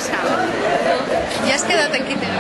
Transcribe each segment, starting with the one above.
casa. Ya has quedado en Quintero.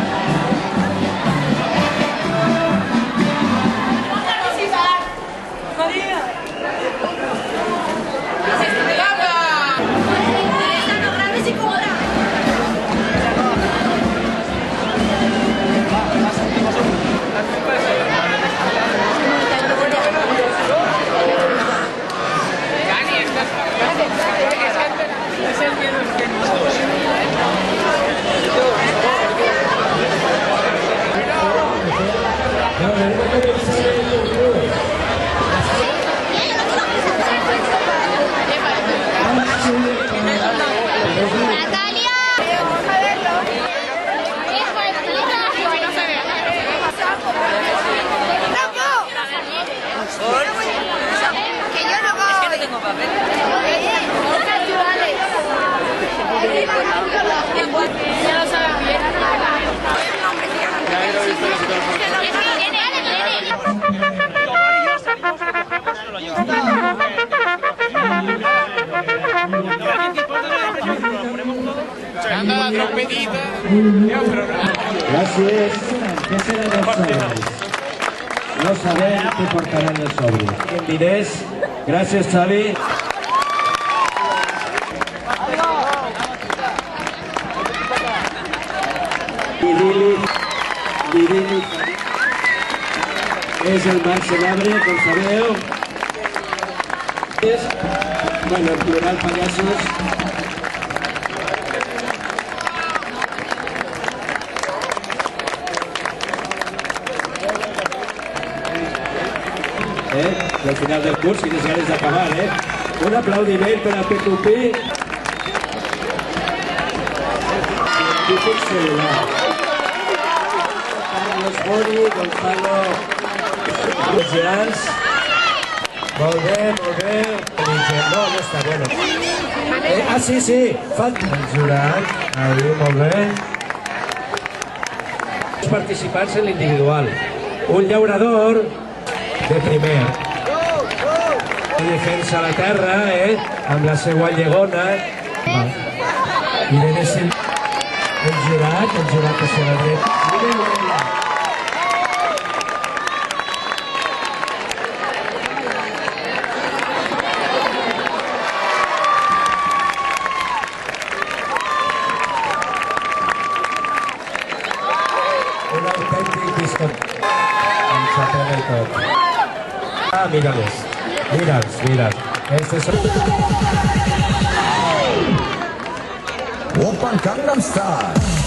Anda la trompetita. Gracias. ¿Qué será de los sobres? No saber qué portarán los sobres. En diners. Gracias, Xavi. Idíl·lic. És el Marc Senabre, com sabeu. Bueno, el plural pallassos. I al final del curs, quines ganes d'acabar, Un aplaudiment per a P2P. Científic celular. Carlos Boni, Gonzalo... Els gerants. Molt bé. No està bé. Sí. Falta el jurat. Ahí, molt bé. Els participants en l'individual. Un llaurador de primer. Defensa la terra, amb la seva llegona. I ven el jurat que se la dret. Un autèntic discot. Em xapem el tot. Mira'ls. Este es... Oppan Gangnam Style.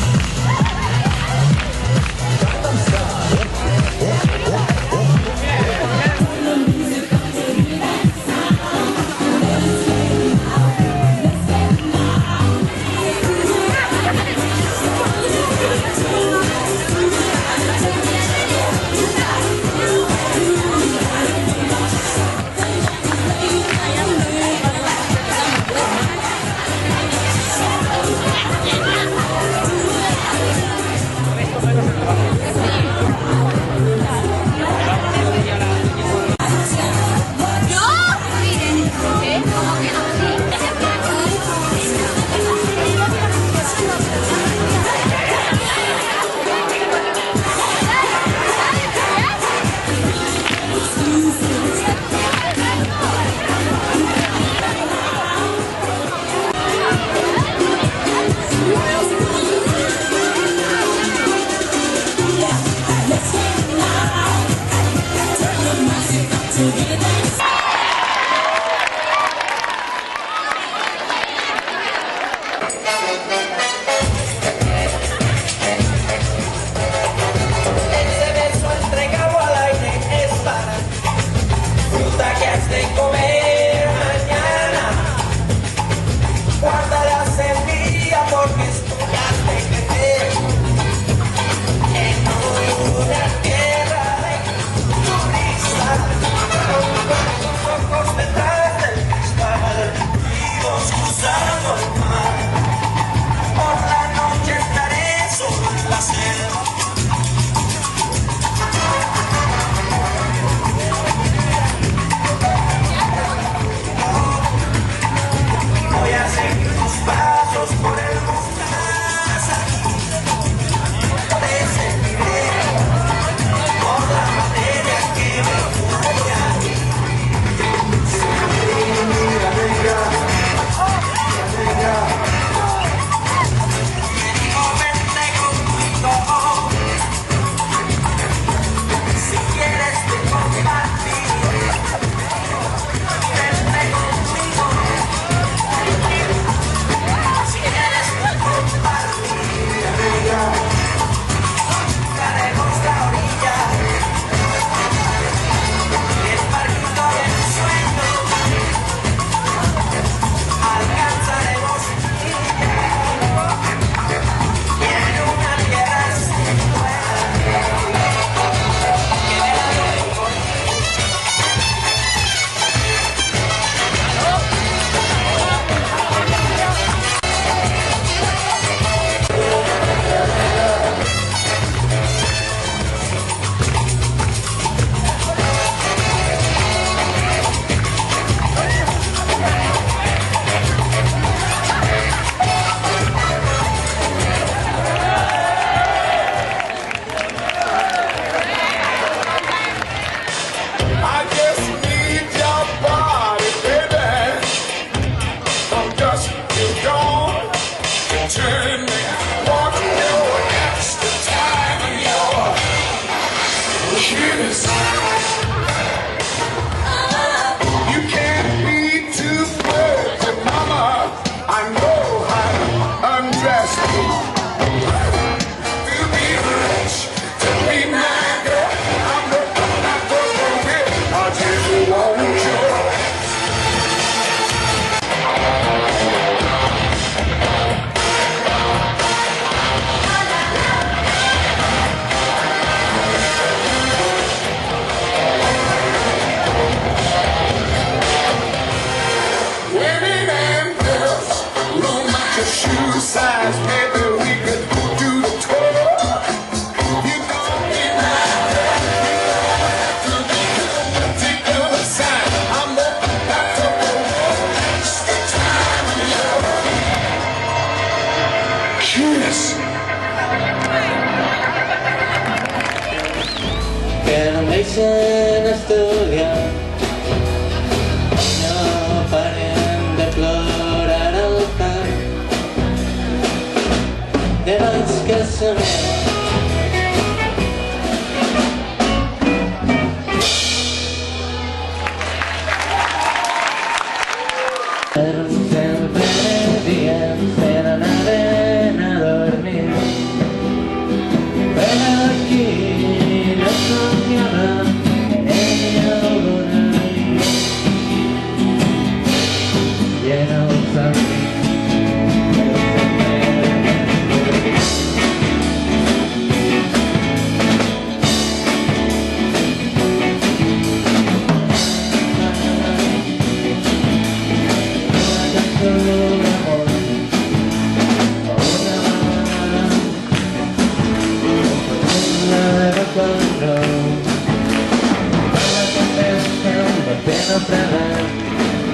forever.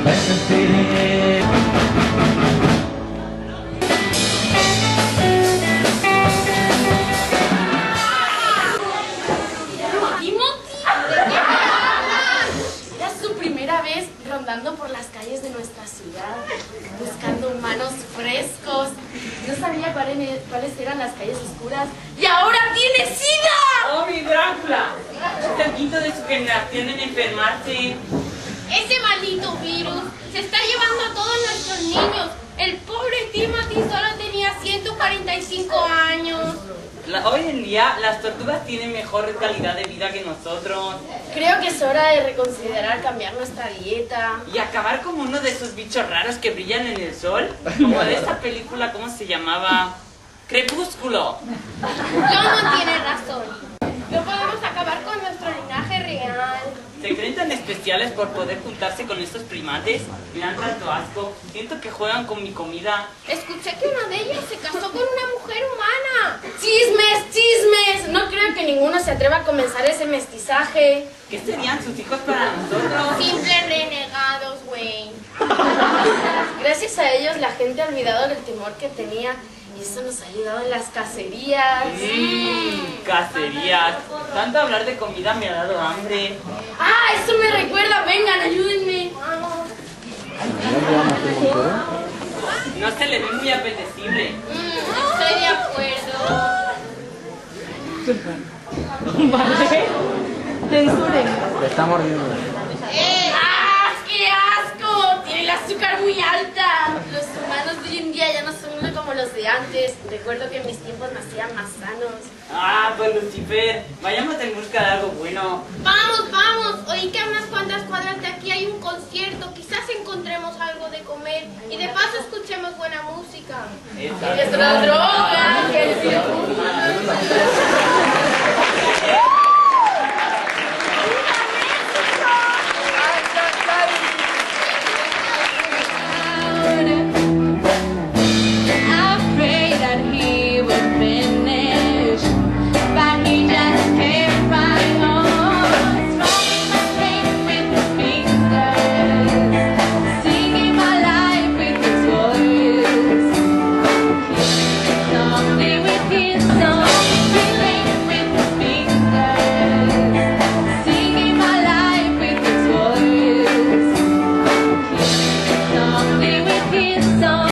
Like a fading. Vez rondando por las calles de nuestra ciudad, buscando humanos frescos. No sabía cuáles eran las calles oscuras y ahora tiene SIDA. ¡Oh, mi Drácula! Está el quinto de su generación en enfermarse. Ese maldito virus se está llevando a todos nuestros niños. El pobre Timothy solo tenía 145 años. Hoy en día las tortugas tienen mejor calidad de vida que nosotros. Creo que es hora de reconsiderar cambiar nuestra dieta. Y acabar como uno de esos bichos raros que brillan en el sol. Como de esta película, ¿cómo se llamaba? Crepúsculo. John no tiene razón. No podemos acabar con nuestro linaje real. ¿Se creen tan especiales por poder juntarse con estos primates? Me dan tanto asco. Siento que juegan con mi comida. Escuché que una de ellas se casó con una mujer humana. ¡Chismes, chismes! No creo que ninguno se atreva a comenzar ese mestizaje. ¿Qué serían sus hijos para nosotros? Simples renegados, güey. Gracias a ellos la gente ha olvidado el temor que tenía. Y eso nos ha ayudado en las cacerías. Cacerías. Tanto hablar de comida me ha dado hambre. ¡Ah, eso me recuerda! Vengan, ayúdenme. Vamos. No se le ve muy apetecible. Estoy de acuerdo. Vale. Censuren. Le está mordiendo. ¡Ah, qué asco! Tiene el azúcar muy alta. Los humanos de hoy en día ya no son como los de antes. Recuerdo que en mis tiempos nacían más sanos. Ah, pues Lucifer, vayamos en busca de algo bueno. ¡Vamos, vamos! Oí que a unas cuantas cuadras de aquí hay un concierto. Quizás encontremos algo de comer y de paso escuchemos buena música. Esa. ¡Nuestra droga! ¡Que el